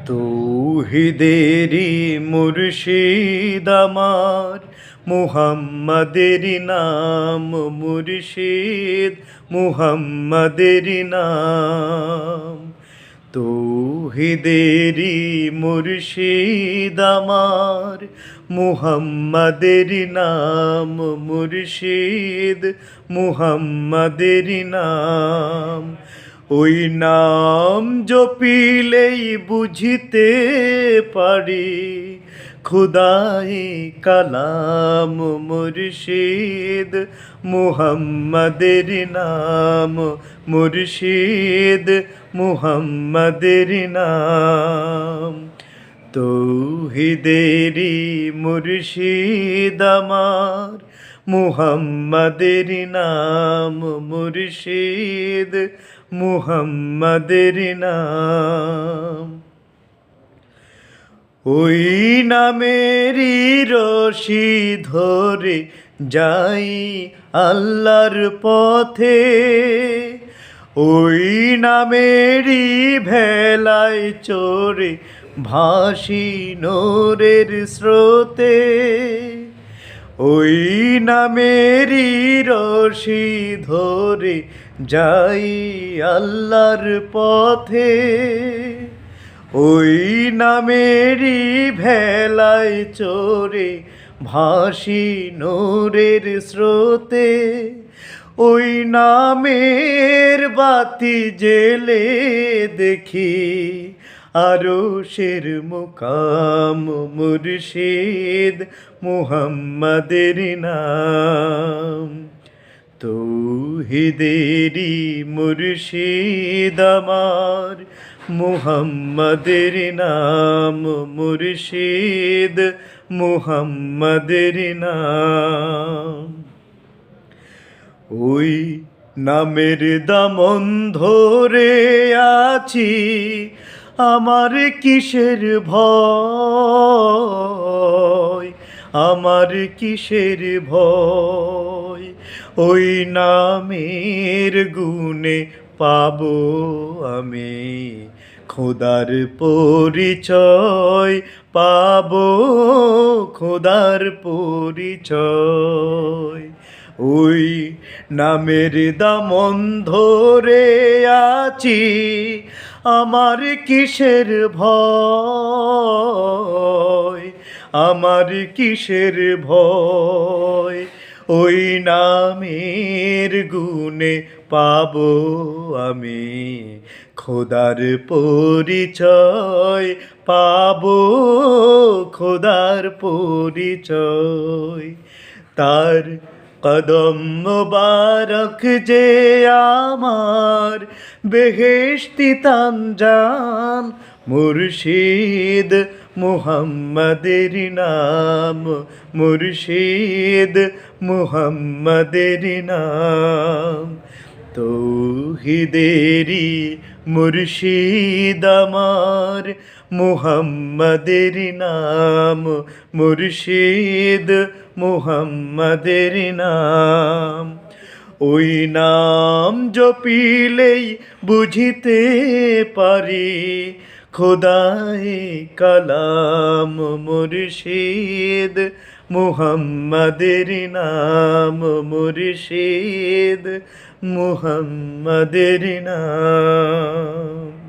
তৌহিদেরি মুর্শিদ আমার, মুহাম্মাদের নাম মুর্শিদ, মুহাম্মাদের নাম। তৌহিদেরি মুর্শিদ আমার, মুহাম্মাদের নাম মুর্শিদ, মুহাম্মাদের নাম। ওই নাম জপিলেই বুঝিতে পারি, খুদাই কালাম মুর্শিদ, মুহাম্মাদের নাম মুর্শিদ, মুহাম্মাদের নাম। তৌহিদেরি মুর্শিদ আমার, মুহাম্মাদের নাম মুর্শিদ, মুহাম্মাদের নাম। ওই নামেরই রশি ধরে যাই আল্লাহর পথে, ওই নামেরই ভেলায় চড়ে ভাসি নূরের স্রোতে। ওই নামেরই রশি ধরে যাই আল্লাহর পথে, ওই নামেরই ভেলায় চড়ে ভাসি নূরের স্রোতে। ওই নামের বাতি জেলে দেখি আরশের মুকাম মুর্শিদ, মুহাম্মাদের নাম। তৌহিদেরি মুর্শিদ আমার, মুহাম্মাদের নাম মুর্শিদ, মুহাম্মাদের নাম। ওই নামের দামন ধরে আছি, আমার কিসের ভয়, আমার কিসের ভয়। ওই নামের গুণে পাবো আমি খোদার পরিচয়, পাবো খোদার পরিচয়। ওই নামের দামন ধরে আছি, আমার কিসের ভয়, আমার কিসের ভয়। ওই নামের গুণে পাবো আমি খোদার পরিচয়, পাবো খোদার পরিচয়। তার কদম মুবারক যে আমার বেহেশতি তানজান মুর্শিদ, মুহাম্মাদের নাম মুর্শিদ, মুহাম্মাদের নাম। তৌহিদেরি মুর্শিদ আমার, মুহাম্মাদের নাম মুর্শিদ, মুহাম্মাদের নাম। ওই নাম জপিলেই বুঝিতে পারি, খোদাই কালাম মুর্শিদ, মুহাম্মাদের নাম মুর্শিদ, মুহাম্মাদের নাম।